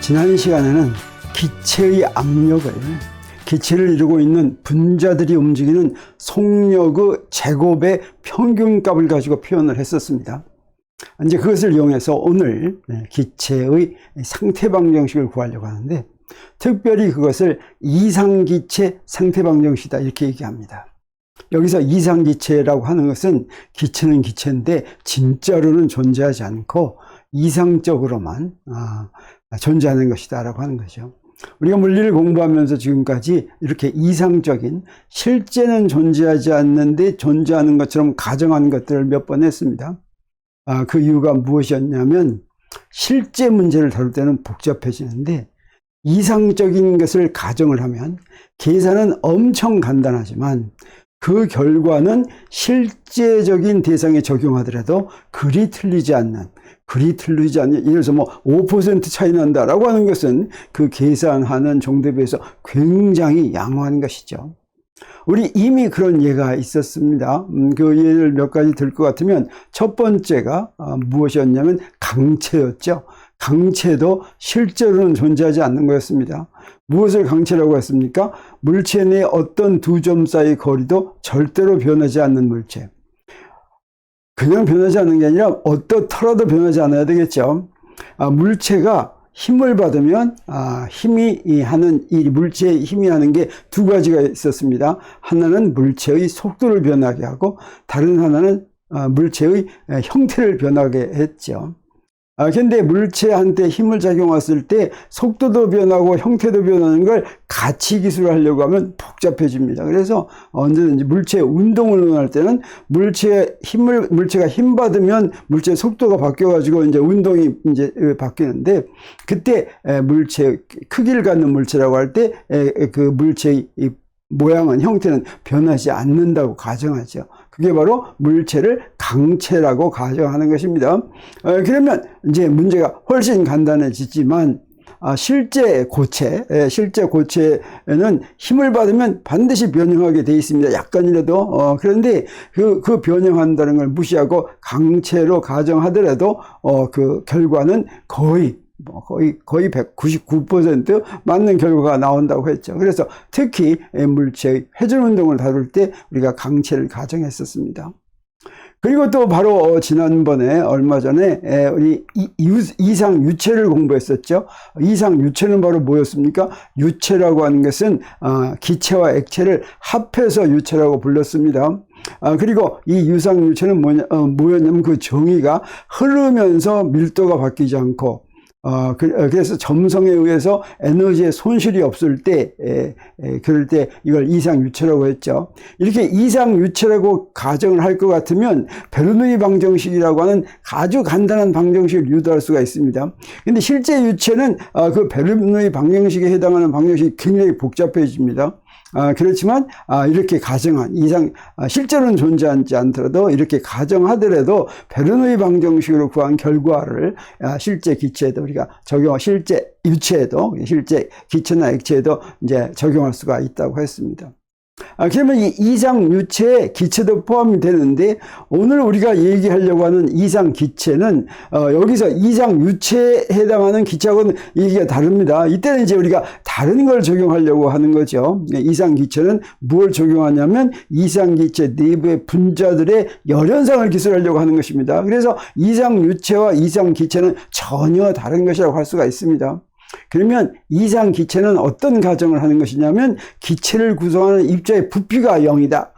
지난 시간에는 기체의 압력을 기체를 이루고 있는 분자들이 움직이는 속력의 제곱의 평균값을 가지고 표현을 했었습니다. 이제 그것을 이용해서 오늘 기체의 상태 방정식을 구하려고 하는데, 특별히 그것을 이상기체 상태 방정식이다 이렇게 얘기합니다. 여기서 이상기체라고 하는 것은 기체는 기체인데 진짜로는 존재하지 않고 이상적으로만 존재하는 것이다 라고 하는 거죠. 우리가 물리를 공부하면서 지금까지 이렇게 이상적인, 실제는 존재하지 않는데 존재하는 것처럼 가정하는 것들을 몇 번 했습니다. 그 이유가 무엇이었냐면, 실제 문제를 다룰 때는 복잡해지는데 이상적인 것을 가정을 하면 계산은 엄청 간단하지만 그 결과는 실제적인 대상에 적용하더라도 그리 틀리지 않는, 예를 들어서 5% 차이 난다라고 하는 것은 그 계산하는 정도에 비해서 굉장히 양호한 것이죠. 우리 이미 그런 예가 있었습니다. 그 예를 몇 가지 들 것 같으면, 첫 번째가 무엇이었냐면 강체였죠. 강체도 실제로는 존재하지 않는 거였습니다. 무엇을 강체라고 했습니까? 물체 내 어떤 두 점 사이 거리도 절대로 변하지 않는 물체. 그냥 변하지 않는 게 아니라 어떻더라도 변하지 않아야 되겠죠. 물체가 힘을 받으면 물체의 힘이 하는 게 두 가지가 있었습니다. 하나는 물체의 속도를 변하게 하고, 다른 하나는 물체의 형태를 변하게 했죠. 근데 물체한테 힘을 작용했을 때 속도도 변하고 형태도 변하는 걸 같이 기술하려고 하면 복잡해집니다. 그래서 언제든지 물체의 운동을 논할 때는 물체가 힘 받으면 물체의 속도가 바뀌어가지고 이제 운동이 이제 바뀌는데, 그때 물체 크기를 갖는 물체라고 할 때 그 물체의 모양은, 형태는 변하지 않는다고 가정하죠. 그게 바로 물체를 강체라고 가정하는 것입니다. 그러면 이제 문제가 훨씬 간단해지지만, 실제 고체에는 힘을 받으면 반드시 변형하게 돼 있습니다. 약간이라도. 그런데 그 변형한다는 걸 무시하고 강체로 가정하더라도 그 결과는 거의 199% 맞는 결과가 나온다고 했죠. 그래서 특히 물체의 회전 운동을 다룰 때 우리가 강체를 가정했었습니다. 그리고 또 바로 지난번에 얼마 전에 우리 이상 유체를 공부했었죠. 이상 유체는 바로 뭐였습니까? 유체라고 하는 것은 기체와 액체를 합해서 유체라고 불렀습니다. 그리고 이 유상 유체는 뭐였냐면 그 정의가 흐르면서 밀도가 바뀌지 않고, 그래서 점성에 의해서 에너지의 손실이 없을 때, 그럴 때 이걸 이상유체라고 했죠. 이렇게 이상유체라고 가정을 할 것 같으면 베르누이 방정식이라고 하는 아주 간단한 방정식을 유도할 수가 있습니다. 근데 실제 유체는 그 베르누이 방정식에 해당하는 방정식이 굉장히 복잡해집니다. 그렇지만 이렇게 가정한 실제로는 존재하지 않더라도 이렇게 가정하더라도 베르누이 방정식으로 구한 결과를 실제 기체에도 우리가 실제 유체에도, 실제 기체나 액체에도 이제 적용할 수가 있다고 했습니다. 그러면 이 이상 유체에 기체도 포함이 되는데, 오늘 우리가 얘기하려고 하는 이상 기체는 여기서 이상 유체에 해당하는 기체하고는 얘기가 다릅니다. 이때는 이제 우리가 다른 걸 적용하려고 하는 거죠. 이상 기체는 뭘 적용하냐면 이상 기체 내부의 분자들의 열현상을 기술하려고 하는 것입니다. 그래서 이상 유체와 이상 기체는 전혀 다른 것이라고 할 수가 있습니다. 그러면 이상 기체는 어떤 가정을 하는 것이냐면, 기체를 구성하는 입자의 부피가 0이다.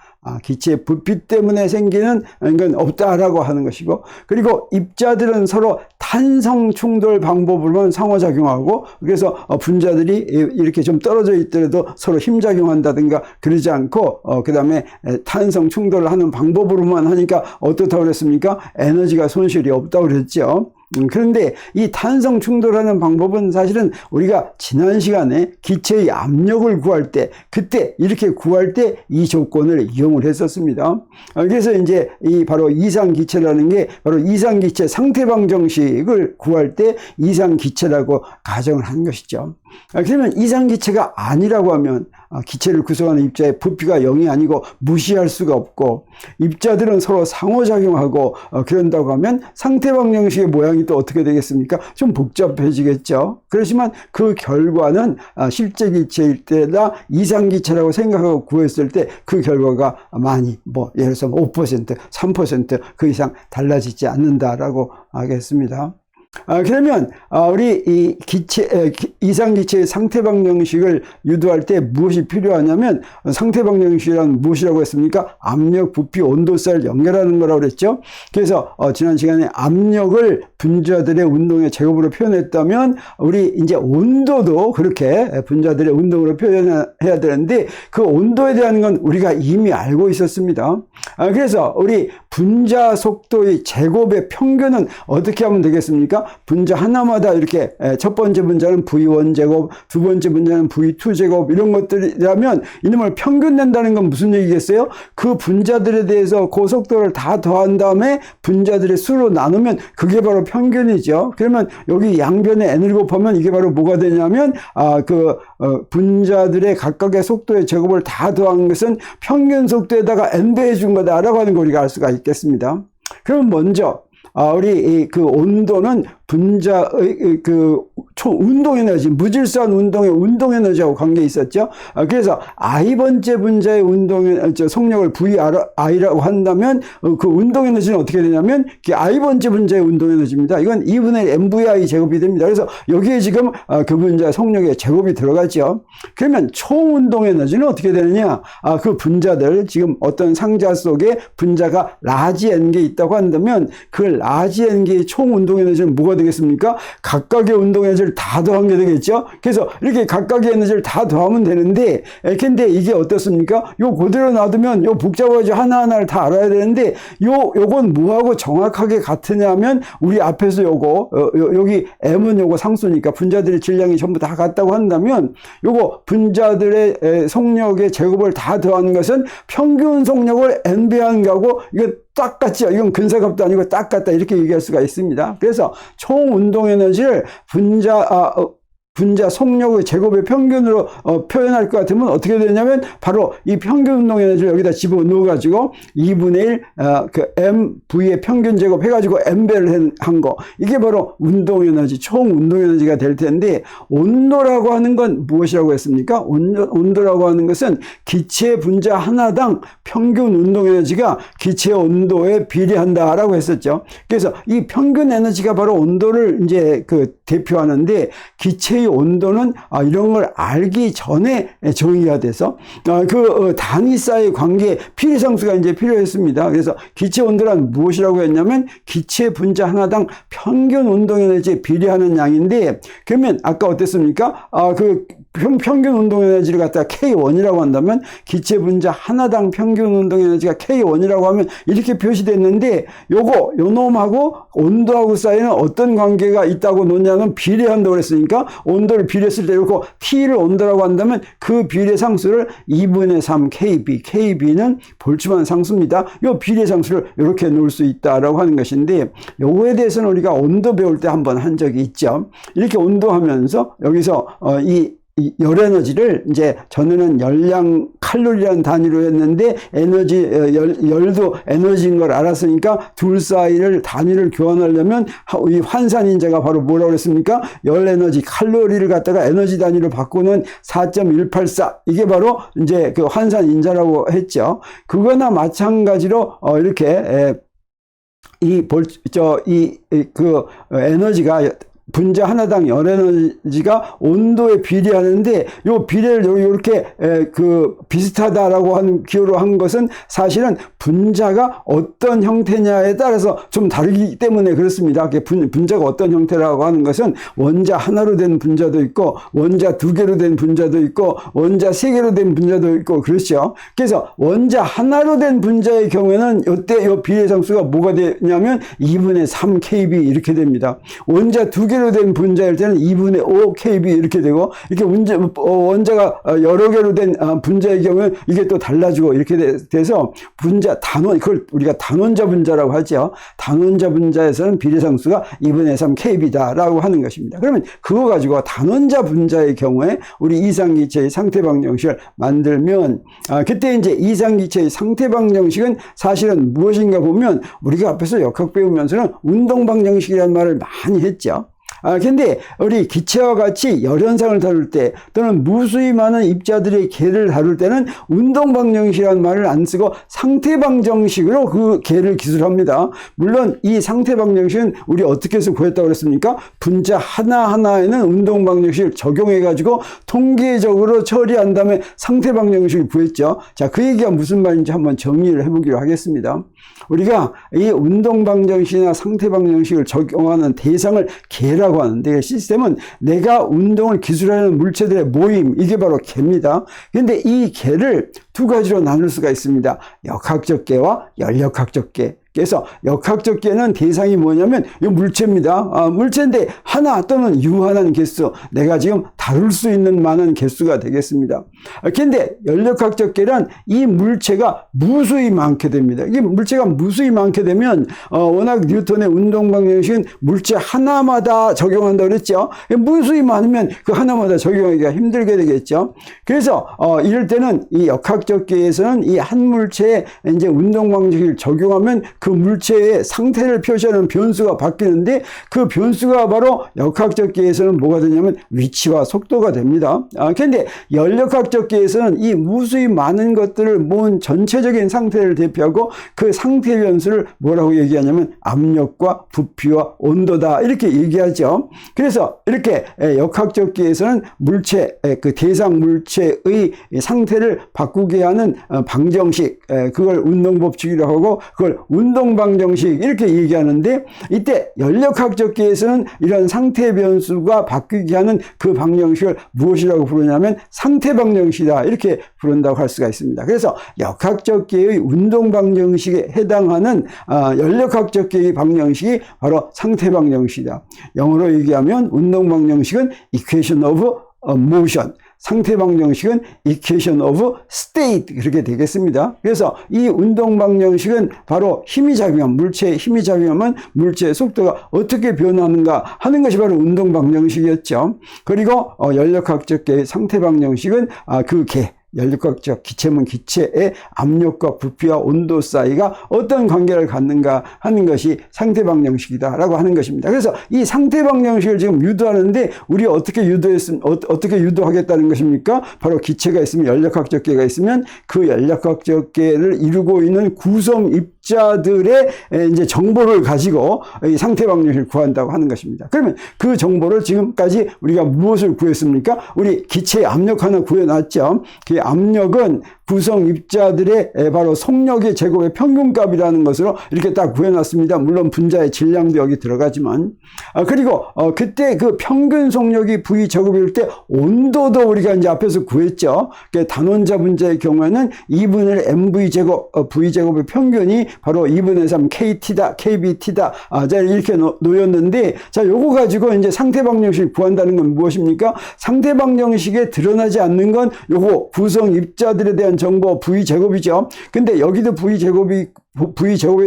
기체의 부피 때문에 생기는 건 없다라고 하는 것이고, 그리고 입자들은 서로 탄성 충돌 방법으로만 상호작용하고, 그래서 분자들이 이렇게 좀 떨어져 있더라도 서로 힘작용한다든가 그러지 않고, 그 다음에 탄성 충돌을 하는 방법으로만 하니까 어떻다고 그랬습니까? 에너지가 손실이 없다고 그랬죠. 그런데 이 탄성 충돌하는 방법은 사실은 우리가 지난 시간에 기체의 압력을 구할 때, 그때 이렇게 구할 때 이 조건을 이용을 했었습니다. 그래서 이제 바로 이상기체라는 게 바로 이상기체 상태 방정식을 구할 때 이상기체라고 가정을 한 것이죠. 그러면 이상기체가 아니라고 하면 기체를 구성하는 입자의 부피가 0이 아니고 무시할 수가 없고, 입자들은 서로 상호작용하고 그런다고 하면 상태 방정식의 모양이 문장이 또 어떻게 되겠습니까? 좀 복잡해지겠죠. 그렇지만 그 결과는 실제 기체일 때나 이상 기체라고 생각하고 구했을 때 그 결과가 많이 예를 들어서 5%, 3% 그 이상 달라지지 않는다라고 하겠습니다. 그러면 우리 이 이상기체의 상태방정식을 유도할 때 무엇이 필요하냐면, 상태방정식이란 무엇이라고 했습니까? 압력, 부피, 온도 사이를 연결하는 거라고 그랬죠. 그래서 지난 시간에 압력을 분자들의 운동의 제곱으로 표현했다면, 우리 이제 온도도 그렇게 분자들의 운동으로 표현해야 되는데, 그 온도에 대한 건 우리가 이미 알고 있었습니다. 그래서 우리 분자 속도의 제곱의 평균은 어떻게 하면 되겠습니까? 분자 하나마다 이렇게 첫 번째 분자는 V1 제곱, 두 번째 분자는 V2 제곱, 이런 것들이라면 이놈을 평균 낸다는 건 무슨 얘기겠어요? 그 분자들에 대해서 그 속도를 다 더한 다음에 분자들의 수로 나누면 그게 바로 평균이죠. 그러면 여기 양변에 n을 곱하면 이게 바로 뭐가 되냐면 분자들의 각각의 속도의 제곱을 다 더한 것은 평균 속도에다가 n 배해 준 거다라고 하는 걸 우리가 알 수가 있겠습니다. 그럼 먼저 우리 그 온도는 분자의 그 총 운동 에너지, 무질서한 운동의 운동 에너지하고 관계 있었죠. 그래서 i번째 분자의 운동 속력을 VI라고 한다면 그 운동 에너지는 어떻게 되냐면 i번째 분자의 운동 에너지입니다. 이건 2분의 mvi 제곱이 됩니다. 그래서 여기에 지금 그 분자 속력의 제곱이 들어가죠. 그러면 총 운동 에너지는 어떻게 되느냐? 그 분자들, 지금 어떤 상자 속에 분자가 라지 n개 있다고 한다면 그 라지 n개의 총 운동 에너지는 뭐가 되겠습니까? 각각의 운동 에너지를 다 더한 게 되겠죠. 그래서 이렇게 각각의 에너지를 다 더하면 되는데, 근데 이게 어떻습니까? 요 그대로 놔두면 요 복잡하게 하나하나를 다 알아야 되는데, 요건 뭐하고 정확하게 같으냐면, 우리 앞에서 여기 m은 요거 상수니까 분자들의 질량이 전부 다 같다고 한다면, 요거 분자들의 속력의 제곱을 다 더하는 것은 평균 속력을 n배한 거하고 이건 딱 같죠. 이건 근사값도 아니고 딱 같다, 이렇게 얘기할 수가 있습니다. 그래서 총 운동 에너지를 분자 속력의 제곱의 평균으로 표현할 것 같으면 어떻게 되냐면, 바로 이 평균 운동 에너지를 여기다 집어넣어 가지고 2분의 1 그 mv의 평균 제곱 해가지고 n배를 한 거, 이게 바로 운동 에너지, 총 운동 에너지가 될 텐데, 온도라고 하는 건 무엇이라고 했습니까? 온도라고 하는 것은 기체 분자 하나당 평균 운동 에너지가 기체 온도에 비례한다라고 했었죠. 그래서 이 평균 에너지가 바로 온도를 이제 대표하는데, 기체의 온도는 이런 걸 알기 전에 정의가 돼서 단위 사이의 관계에 필요상수가 이제 필요했습니다. 그래서 기체 온도란 무엇이라고 했냐면, 기체 분자 하나당 평균 운동 에너지에 비례하는 양인데, 그러면 아까 어땠습니까? 평균 운동 에너지를 갖다가 K1이라고 한다면, 기체 분자 하나당 평균 운동 에너지가 K1이라고 하면 이렇게 표시됐는데, 요 놈하고 온도하고 사이는 어떤 관계가 있다고 놓냐면 비례한다고 그랬으니까, 온도를 비례했을 때 이렇게 T를 온도라고 한다면 그 비례 상수를 2분의 3 KB, KB는 볼츠만 상수입니다. 이 비례 상수를 이렇게 놓을 수 있다라고 하는 것인데, 요거에 대해서는 우리가 온도 배울 때 한번 한 적이 있죠. 이렇게 온도하면서 여기서 이 열에너지를 이제 전에는 열량 칼로리라는 단위로 했는데, 열도 에너지인 걸 알았으니까 둘 사이를 단위를 교환하려면 이 환산인자가 바로 뭐라고 그랬습니까? 열 에너지 칼로리를 갖다가 에너지 단위로 바꾸는 4.184, 이게 바로 이제 그 환산인자라고 했죠. 그거나 마찬가지로 이렇게 에너지가 분자 하나당 열 에너지가 온도에 비례하는데, 요 비례를 이렇게 비슷하다라고 하는 기호로 한 것은 사실은 분자가 어떤 형태냐에 따라서 좀 다르기 때문에 그렇습니다. 분자가 어떤 형태라고 하는 것은 원자 하나로 된 분자도 있고, 원자 두 개로 된 분자도 있고, 원자 세 개로 된 분자도 있고, 그렇죠. 그래서 원자 하나로 된 분자의 경우에는 이때 요 비례 상수가 뭐가 되냐면 2분의 3 KB 이렇게 됩니다. 원자 두 개로 개로 된 분자일 때는 2분의 5 KB 이렇게 되고, 이렇게 원자가 여러 개로 된 분자의 경우는 이게 또 달라지고 이렇게 돼서 분자 단원, 그걸 우리가 단원자 분자라고 하죠. 단원자 분자에서는 비례상수가 2분의 3 KB다라고 하는 것입니다. 그러면 그거 가지고 단원자 분자의 경우에 우리 이상기체의 상태방정식을 만들면, 그때 이제 이상기체의 상태방정식은 사실은 무엇인가 보면, 우리가 앞에서 역학 배우면서는 운동방정식이라는 말을 많이 했죠. 근데 우리 기체와 같이 열현상을 다룰 때, 또는 무수히 많은 입자들의 개를 다룰 때는 운동방정식이라는 말을 안 쓰고 상태방정식으로 그 개를 기술합니다. 물론 이 상태방정식은 우리 어떻게 해서 구했다고 그랬습니까? 분자 하나하나에는 운동방정식을 적용해가지고 통계적으로 처리한 다음에 상태방정식을 구했죠. 자, 그 얘기가 무슨 말인지 한번 정리를 해보기로 하겠습니다. 우리가 이 운동방정식이나 상태방정식을 적용하는 대상을 개라고 하는데, 시스템은 내가 운동을 기술하는 물체들의 모임, 이게 바로 개입니다. 그런데 이 개를 두 가지로 나눌 수가 있습니다. 역학적 개와 열역학적 개. 그래서 역학적 개는 대상이 뭐냐면 이 물체입니다. 물체인데 하나 또는 유한한 개수, 내가 지금 다룰 수 있는 많은 개수가 되겠습니다. 그런데 열역학적 개는 이 물체가 무수히 많게 됩니다. 이게 물체가 무수히 많게 되면 워낙 뉴턴의 운동방정식은 물체 하나마다 적용한다고 그랬죠. 무수히 많으면 그 하나마다 적용하기가 힘들게 되겠죠. 그래서 이럴 때는 이 역학적 개에서는 이 한 물체에 이제 운동방정식을 적용하면 그 물체의 상태를 표시하는 변수가 바뀌는데, 그 변수가 바로 역학적 계에서는 뭐가 되냐면 위치와 속도가 됩니다. 그런데 열역학적 계에서는 이 무수히 많은 것들을 모은 전체적인 상태를 대표하고, 그 상태 변수를 뭐라고 얘기하냐면 압력과 부피와 온도다, 이렇게 얘기하죠. 그래서 이렇게 역학적 계에서는 물체, 그 대상 물체의 상태를 바꾸게 하는 방정식, 그걸 운동법칙이라고 하고, 그걸 운동방정식 이렇게 얘기하는데, 이때 열역학적 계에서는 이런 상태 변수가 바뀌게 하는 그 방정식을 무엇이라고 부르냐면 상태방정식이다, 이렇게 부른다고 할 수가 있습니다. 그래서 역학적 계의 운동방정식에 해당하는 열역학적 계의 방정식이 바로 상태방정식이다. 영어로 얘기하면 운동방정식은 equation of motion, 상태방정식은 equation of state, 그렇게 되겠습니다. 그래서 이 운동방정식은 바로 힘이 작용하면, 물체에 힘이 작용하면 물체의 속도가 어떻게 변하는가 하는 것이 바로 운동방정식이었죠. 그리고 열역학적 계의 상태방정식은 그 개, 열역학적 기체면 기체의 압력과 부피와 온도 사이가 어떤 관계를 갖는가 하는 것이 상태방정식이다라고 하는 것입니다. 그래서 이 상태방정식을 지금 유도하는데, 우리 어떻게 유도하겠다는 것입니까? 바로 기체가 있으면, 열역학적 계가 있으면 그 열역학적 계를 이루고 있는 구성 입자들의 이제 정보를 가지고 이 상태방정식을 구한다고 하는 것입니다. 그러면 그 정보를 지금까지 우리가 무엇을 구했습니까? 우리 기체의 압력 하나 구해놨죠. 그 압력은 구성 입자들의 바로 속력의 제곱의 평균값이라는 것으로 이렇게 딱 구해놨습니다. 물론 분자의 질량도 여기 들어가지만. 그리고 그때 그 평균 속력이 V 제곱일 때 온도도 우리가 이제 앞에서 구했죠. 단원자 분자의 경우에는 2분의 1 mv 제곱, V 제곱의 평균이 바로 2분의 3 kT다, kBT다. 자, 이렇게 놓였는데, 자, 요거 가지고 이제 상태방정식을 구한다는 건 무엇입니까? 상태방정식에 드러나지 않는 건 요거 구성 입자들에 대한 정보 V제곱이죠. 근데 여기도 V제곱에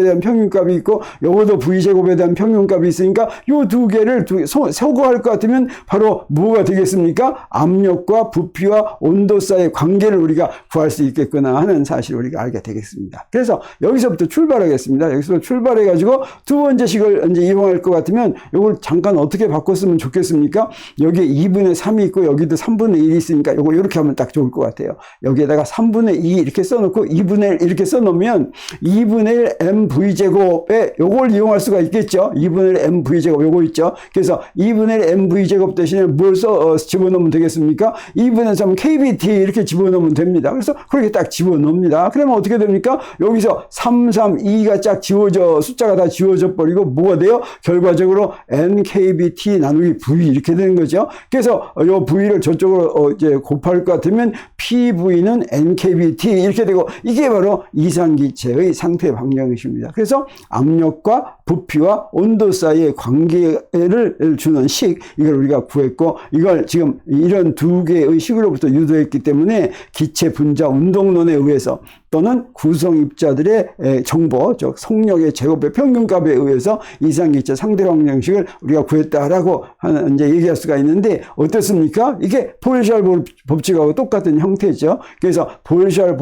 대한 평균값이 있고, 요것도 V제곱에 대한 평균값이 있으니까 요 두 개를 소거할 것 같으면 바로 뭐가 되겠습니까? 압력과 부피와 온도 사이의 관계를 우리가 구할 수 있겠구나 하는 사실을 우리가 알게 되겠습니다. 그래서 여기서부터 출발하겠습니다. 여기서 출발해가지고 두 번째 식을 이제 이용할 것 같으면 요걸 잠깐 어떻게 바꿨으면 좋겠습니까? 여기에 2분의 3이 있고 여기도 3분의 1이 있으니까 요거 이렇게 하면 딱 좋을 것 같아요. 여기에다가 3분의 2 이렇게 써놓고 2분의 1 이렇게 써놓으면 2분의 1 mv제곱에 요걸 이용할 수가 있겠죠. 2분의 1 mv제곱 요거 있죠. 그래서 2분의 1 mv제곱 대신에 뭘 집어넣으면 되겠습니까? 2분의 3 kbt 이렇게 집어넣으면 됩니다. 그래서 그렇게 딱 집어넣습니다. 그러면 어떻게 됩니까? 여기서 3, 3, 2가 쫙 숫자가 다 지워져 버리고 뭐가 돼요? 결과적으로 nkbt 나누기 v 이렇게 되는 거죠. 그래서 요 v를 저쪽으로 이제 곱할 것 같으면 pv는 nkbt 이렇게 되고, 이게 바로 이상기체의 상태 상태 방정식입니다. 그래서 압력과 부피와 온도 사이의 관계를 주는 식, 이걸 우리가 구했고, 이걸 지금 이런 두 개의 식으로부터 유도했기 때문에 기체 분자 운동론에 의해서 또는 구성입자들의 정보, 즉 속력의 제곱의 평균값에 의해서 이상기체 상태 방정식을 우리가 구했다라고 하는 이제 얘기할 수가 있는데, 어떻습니까? 이게 포일샤르 법칙하고 똑같은 형태죠. 그래서 포일샤르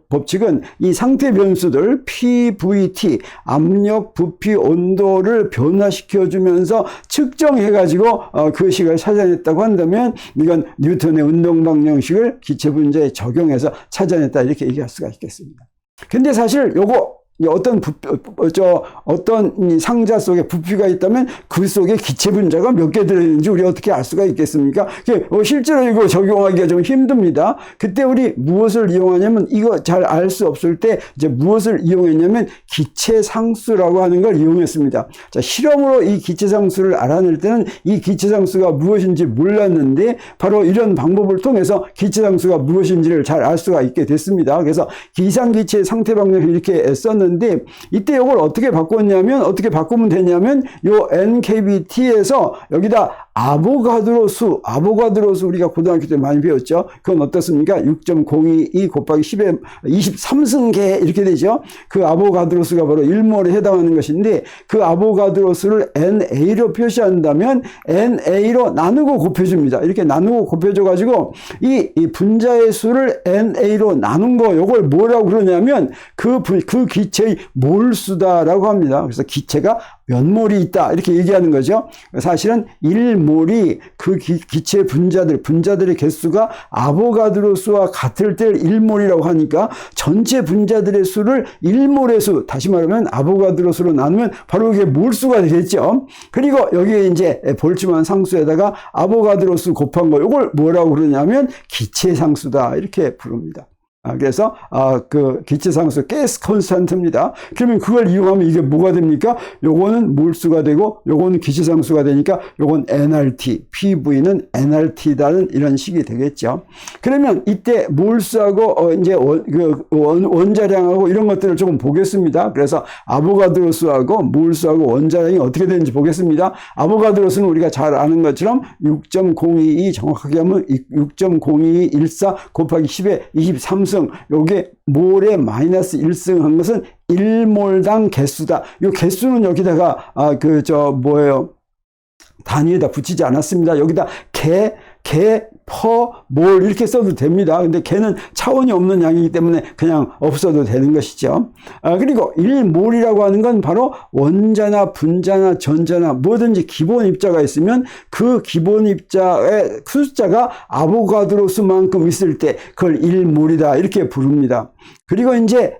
법칙은 이 상태 변수들 P, V, T, 압력, 부피, 온도를 변화시켜주면서 측정해가지고 그 식을 찾아냈다고 한다면, 이건 뉴턴의 운동 방정식을 기체 분자에 적용해서 찾아냈다, 이렇게 얘기할 수가 있겠습니다. 근데 사실 요거 어떤 이 상자 속에 부피가 있다면 그 속에 기체 분자가 몇 개 들어있는지 우리 어떻게 알 수가 있겠습니까? 실제로 이거 적용하기가 좀 힘듭니다. 그때 우리 무엇을 이용하냐면, 이거 잘 알 수 없을 때 이제 무엇을 이용했냐면 기체 상수라고 하는 걸 이용했습니다. 자, 실험으로 이 기체 상수를 알아낼 때는 이 기체 상수가 무엇인지 몰랐는데, 바로 이런 방법을 통해서 기체 상수가 무엇인지를 잘 알 수가 있게 됐습니다. 그래서 기상기체 상태 방정을 이렇게 썼는데, 이때 이걸 어떻게 바꾸면 되냐면, 요 NKBT에서 여기다 아보가드로 수 우리가 고등학교 때 많이 배웠죠. 그건 어떻습니까? 6.022 곱하기 10의 23승계 이렇게 되죠. 그 아보가드로 수가 바로 1몰에 해당하는 것인데, 그 아보가드로 수를 NA로 표시한다면 NA로 나누고 곱해줍니다. 이렇게 나누고 곱해줘가지고 이 분자의 수를 NA로 나눈 거, 요걸 뭐라고 그러냐면 그 기체의 몰수다라고 합니다. 그래서 기체가 몇 몰이 있다, 이렇게 얘기하는 거죠. 사실은 1몰이 그 기체 분자들의 개수가 아보가드로 수와 같을 때 1몰이라고 하니까, 전체 분자들의 수를 1몰의 수, 다시 말하면 아보가드로 수로 나누면 바로 이게 몰수가 되겠죠. 그리고 여기에 이제 볼츠만 상수에다가 아보가드로 수 곱한 거, 이걸 뭐라고 그러냐면 기체 상수다, 이렇게 부릅니다. 그래서 그 기체상수 가스 콘스탄트입니다. 그러면 그걸 이용하면 이게 뭐가 됩니까? 요거는 몰수가 되고 요거는 기체상수가 되니까 요건 nRT, PV는 nRT다는 이런 식이 되겠죠. 그러면 이때 몰수하고 이제 원자량하고 이런 것들을 조금 보겠습니다. 그래서 아보가드로 수하고 몰수하고 원자량이 어떻게 되는지 보겠습니다. 아보가드로 수는 우리가 잘 아는 것처럼 6.022, 정확하게 하면 6.02214 곱하기 10의 23승, 요게 몰에 마이너스 1승 한 것은 1몰당 개수다. 요 개수는 여기다가 단위에다 붙이지 않았습니다. 여기다 퍼 몰 이렇게 써도 됩니다. 근데 개는 차원이 없는 양이기 때문에 그냥 없어도 되는 것이죠. 그리고 1몰이라고 하는 건 바로 원자나 분자나 전자나 뭐든지 기본 입자가 있으면 그 기본 입자의 숫자가 아보가드로 수만큼 있을 때 그걸 1몰이다, 이렇게 부릅니다. 그리고 이제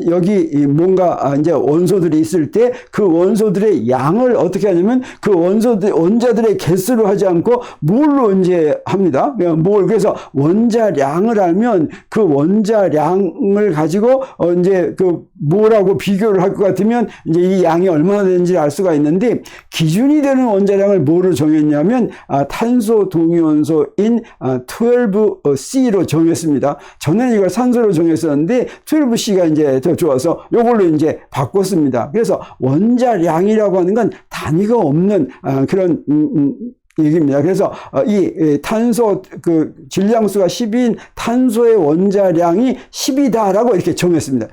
여기 뭔가 이제 원소들이 있을 때 그 원소들의 양을 어떻게 하냐면, 그 원자들의 개수로 하지 않고 몰로 이제 합니다. 그래서 원자량을 알면 그 원자량을 가지고 이제 그 몰하고 비교를 할 것 같으면 이제 이 양이 얼마나 되는지 알 수가 있는데, 기준이 되는 원자량을 뭐로 정했냐면 탄소 동위원소인 12C로 정했습니다. 전에는 이걸 산소로 정했었는데 12C가 이제 더 좋아서 이걸로 이제 바꿨습니다. 그래서 원자량이라고 하는 건 단위가 없는 그런 얘기입니다. 그래서 이 탄소 질량수가 10인 탄소의 원자량이 10이다라고 이렇게 정했습니다.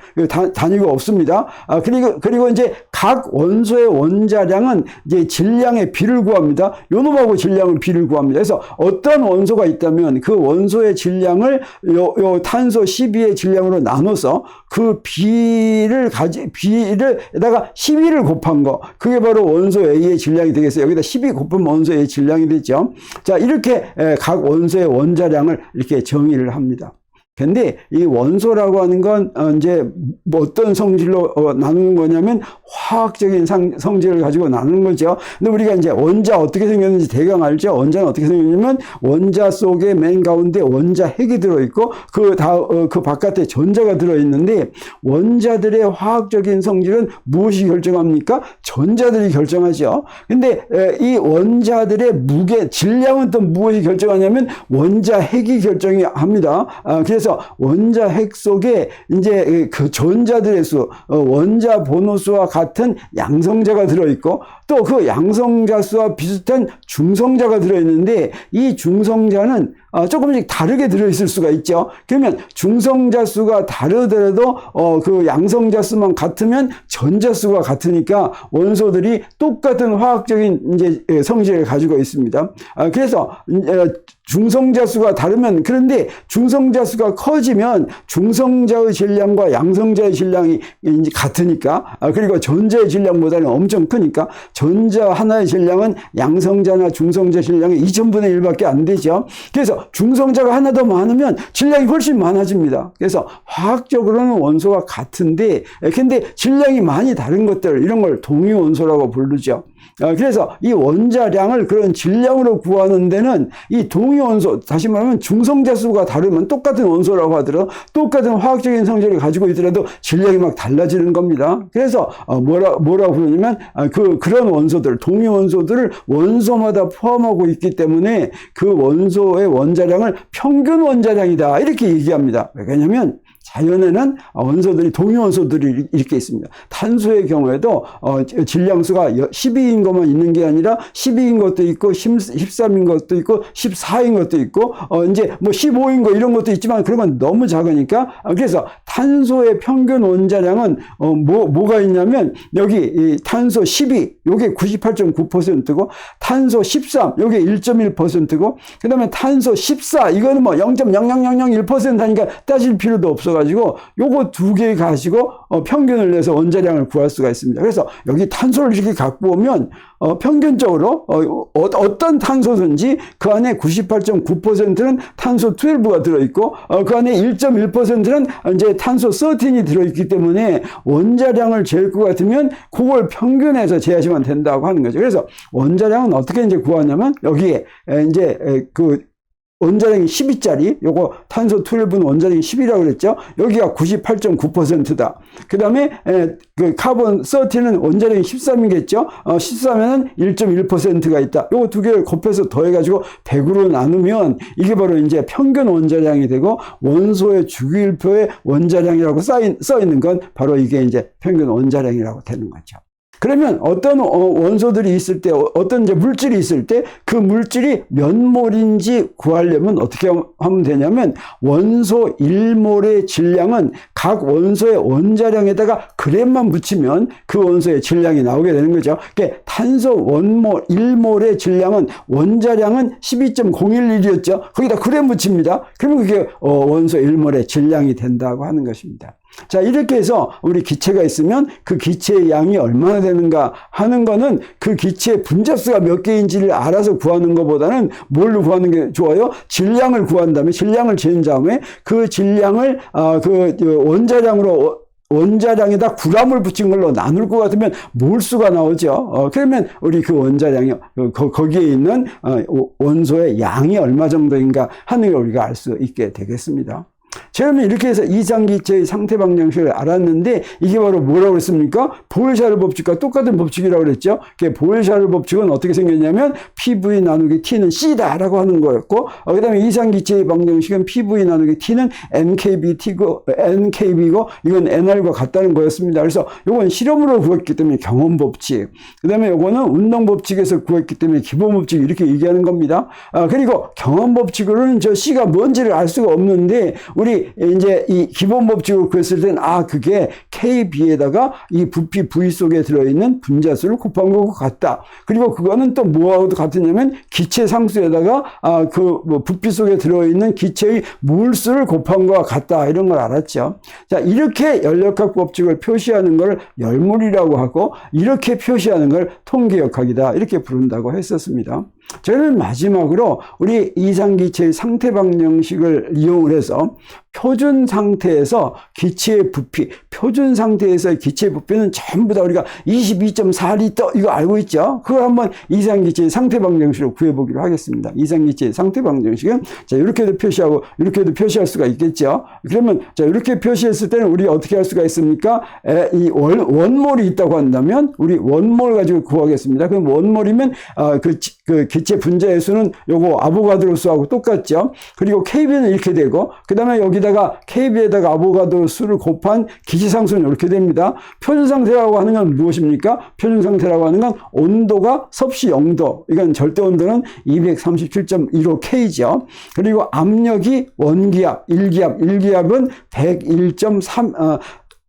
단위가 없습니다. 그리고 이제 각 원소의 원자량은 이제 질량의 비를 구합니다. 요 놈하고 질량을 비를 구합니다. 그래서 어떤 원소가 있다면 그 원소의 질량을 요 탄소 12의 질량으로 나눠서 그 비에다가 12를 곱한 거, 그게 바로 원소 A의 질량이 되겠어요. 여기다 12 곱하면 원소 A의 질량이 되죠. 자, 이렇게 각 원소의 원자량을 이렇게 정의를 합니다. 근데 이 원소라고 하는 건 이제 뭐 어떤 성질로 나누는 거냐면 화학적인 성질을 가지고 나누는 거죠. 근데 우리가 이제 원자 어떻게 생겼는지 대강 알죠? 원자는 어떻게 생겼냐면 원자 속에 맨 가운데 원자 핵이 들어있고 그 바깥에 전자가 들어있는데, 원자들의 화학적인 성질은 무엇이 결정합니까? 전자들이 결정하죠. 근데 이 원자들의 무게, 질량은 또 무엇이 결정하냐면 원자 핵이 결정합니다. 그래서 그래서 원자 핵 속에 이제 그 전자들의 수, 원자 번호 수와 같은 양성자가 들어있고 또 그 양성자 수와 비슷한 중성자가 들어있는데 이 중성자는 조금씩 다르게 들어있을 수가 있죠. 그러면 중성자 수가 다르더라도 그 양성자 수만 같으면 전자 수가 같으니까 원소들이 똑같은 화학적인 이제 성질을 가지고 있습니다. 그래서 중성자 수가 다르면, 그런데 중성자 수가 커지면 중성자의 질량과 양성자의 질량이 이제 같으니까, 그리고 전자의 질량보다는 엄청 크니까 전자 하나의 질량은 양성자나 중성자 질량의 2000분의 1밖에 안 되죠. 그래서 중성자가 하나 더 많으면 질량이 훨씬 많아집니다. 그래서 화학적으로는 원소가 같은데, 근데 질량이 많이 다른 것들, 이런 걸 동위 원소라고 부르죠. 그래서 이 원자량을 그런 질량으로 구하는 데는 이 동위 원소, 다시 말하면 중성자 수가 다르면 똑같은 원소라고 하더라도 똑같은 화학적인 성질을 가지고 있더라도 질량이 막 달라지는 겁니다. 그래서 뭐라고 부르냐면 그런 원소들, 동위 원소들을 원소마다 포함하고 있기 때문에 그 원소의 원자량을 평균 원자량이다, 이렇게 얘기합니다. 왜냐하면 자연에는 원소들이, 동위 원소들이 이렇게 있습니다. 탄소의 경우에도 질량수가 12인 것만 있는 게 아니라 12인 것도 있고 13인 것도 있고 14인 것도 있고 이제 뭐 15인 거 이런 것도 있지만 그런 건 너무 작으니까, 그래서 탄소의 평균 원자량은 뭐가 있냐면 여기 이 탄소 12, 요게 98.9%고 탄소 13, 요게 1.1%고 그다음에 탄소 14, 이거는 뭐 0.0001% 하니까 따질 필요도 없어 가지고 요거 두 개 가지고 평균을 내서 원자량을 구할 수가 있습니다. 그래서 여기 탄소를 이렇게 갖고 오면 평균적으로 어떤 탄소든지 그 안에 98.9%는 탄소 12가 들어있고 그 안에 1.1%는 이제 탄소 13이 들어있기 때문에 원자량을 잴 것 같으면 그걸 평균해서 재하시면 된다고 하는 거죠. 그래서 원자량은 어떻게 이제 구하냐면 여기에 이제 그 원자량이 12짜리, 요거 탄소 12는 원자량이 10이라고 그랬죠. 여기가 98.9%다. 그 다음에 그 카본 13은 원자량이 13이겠죠. 13에는 1.1%가 있다. 요거 두 개를 곱해서 더해가지고 100으로 나누면 이게 바로 이제 평균 원자량이 되고, 원소의 주기율표에 원자량이라고 써 있는 건 바로 이게 이제 평균 원자량이라고 되는 거죠. 그러면 어떤 원소들이 있을 때, 어떤 이제 물질이 있을 때 그 물질이 몇 몰인지 구하려면 어떻게 하면 되냐면 원소 1몰의 질량은 각 원소의 원자량에다가 그램만 붙이면 그 원소의 질량이 나오게 되는 거죠. 그러니까 탄소 1몰의 질량은 원자량은 12.011이었죠. 거기다 그램 붙입니다. 그러면 그게 원소 1몰의 질량이 된다고 하는 것입니다. 자, 이렇게 해서 우리 기체가 있으면 그 기체의 양이 얼마나 되는가 하는 거는 그 기체의 분자수가 몇 개인지를 알아서 구하는 것보다는 뭘로 구하는 게 좋아요? 질량을 구한 다음에, 질량을 재는 다음에 그 질량을 원자량에다 g을 붙인 걸로 나눌 것 같으면 몰수가 나오죠. 그러면 우리 그 원자량이 거기에 있는 원소의 양이 얼마 정도인가 하는 걸 우리가 알 수 있게 되겠습니다. 그러면 이렇게 해서 이상기체의 상태 방정식을 알았는데, 이게 바로 뭐라고 했습니까? 보일샤르 법칙과 똑같은 법칙이라고 그랬죠. 보일샤르 법칙은 어떻게 생겼냐면 PV 나누기 T는 C다 라고 하는 거였고, 그 다음에 이상기체의 방정식은 PV 나누기 T는 NKB고 이건 NR과 같다는 거였습니다. 그래서 이건 실험으로 구했기 때문에 경험 법칙, 그 다음에 이거는 운동 법칙에서 구했기 때문에 기본 법칙, 이렇게 얘기하는 겁니다. 그리고 경험 법칙으로는 저 C가 뭔지를 알 수가 없는데, 우리 이제 이 기본 법칙으로 구했을 때는 그게 KB에다가 이 부피 V 속에 들어있는 분자수를 곱한 것과 같다. 그리고 그거는 또 뭐하고도 같으냐면 기체 상수에다가 부피 속에 들어있는 기체의 몰수를 곱한 것과 같다. 이런 걸 알았죠. 자, 이렇게 연력학 법칙을 표시하는 걸 열물이라고 하고, 이렇게 표시하는 걸 통계역학이다, 이렇게 부른다고 했었습니다. 저는 마지막으로 우리 이상기체의 상태 방정식을 이용을 해서 표준 상태에서 기체의 부피, 표준 상태에서의 기체의 부피는 전부 다 우리가 22.4리터 이거 알고 있죠? 그걸 한번 이상기체의 상태 방정식으로 구해보기로 하겠습니다. 이상기체의 상태 방정식은 자, 이렇게도 표시하고 이렇게도 표시할 수가 있겠죠? 그러면 자, 이렇게 표시했을 때는 우리 어떻게 할 수가 있습니까? 이 원몰이 있다고 한다면 우리 원몰 가지고 구하겠습니다. 그럼 원몰이면 그 기체 분자의 수는 요거 아보가드로 수하고 똑같죠. 그리고 KB는 이렇게 되고, 그 다음에 여기다가 KB에다가 아보가드로 수를 곱한 기체상수는 이렇게 됩니다. 표준상태라고 하는 건 무엇입니까? 표준상태라고 하는 건 온도가 섭씨 0도, 이건 절대 온도는 237.15K죠. 그리고 압력이 원기압, 일기압은 101.3,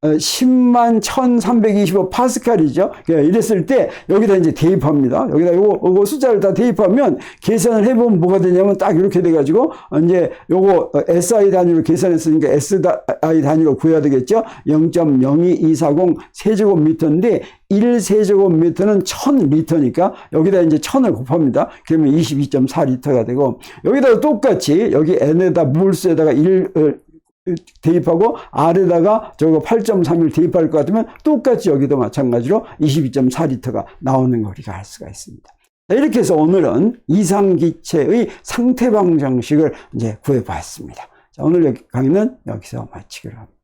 10만 1325 파스칼이죠. 이랬을 때 여기다 이제 대입합니다. 여기다 요거 숫자를 다 대입하면 계산을 해보면 뭐가 되냐면 딱 이렇게 돼가지고 이제 요거 SI 단위로 계산했으니까 SI 단위로 구해야 되겠죠. 0.02240 세제곱미터인데 1세제곱미터는 1000리터니까 여기다 이제 1000을 곱합니다. 그러면 22.4리터가 되고, 여기다가 똑같이 여기 N에다 물수에다가 1 대입하고 R에다가 저거 8.31 대입할 것 같으면 똑같이 여기도 마찬가지로 22.4리터가 나오는 거 우리가 알 수가 있습니다. 이렇게 해서 오늘은 이상기체의 상태 방정식을 이제 구해봤습니다. 자, 오늘 강의는 여기서 마치기로 합니다.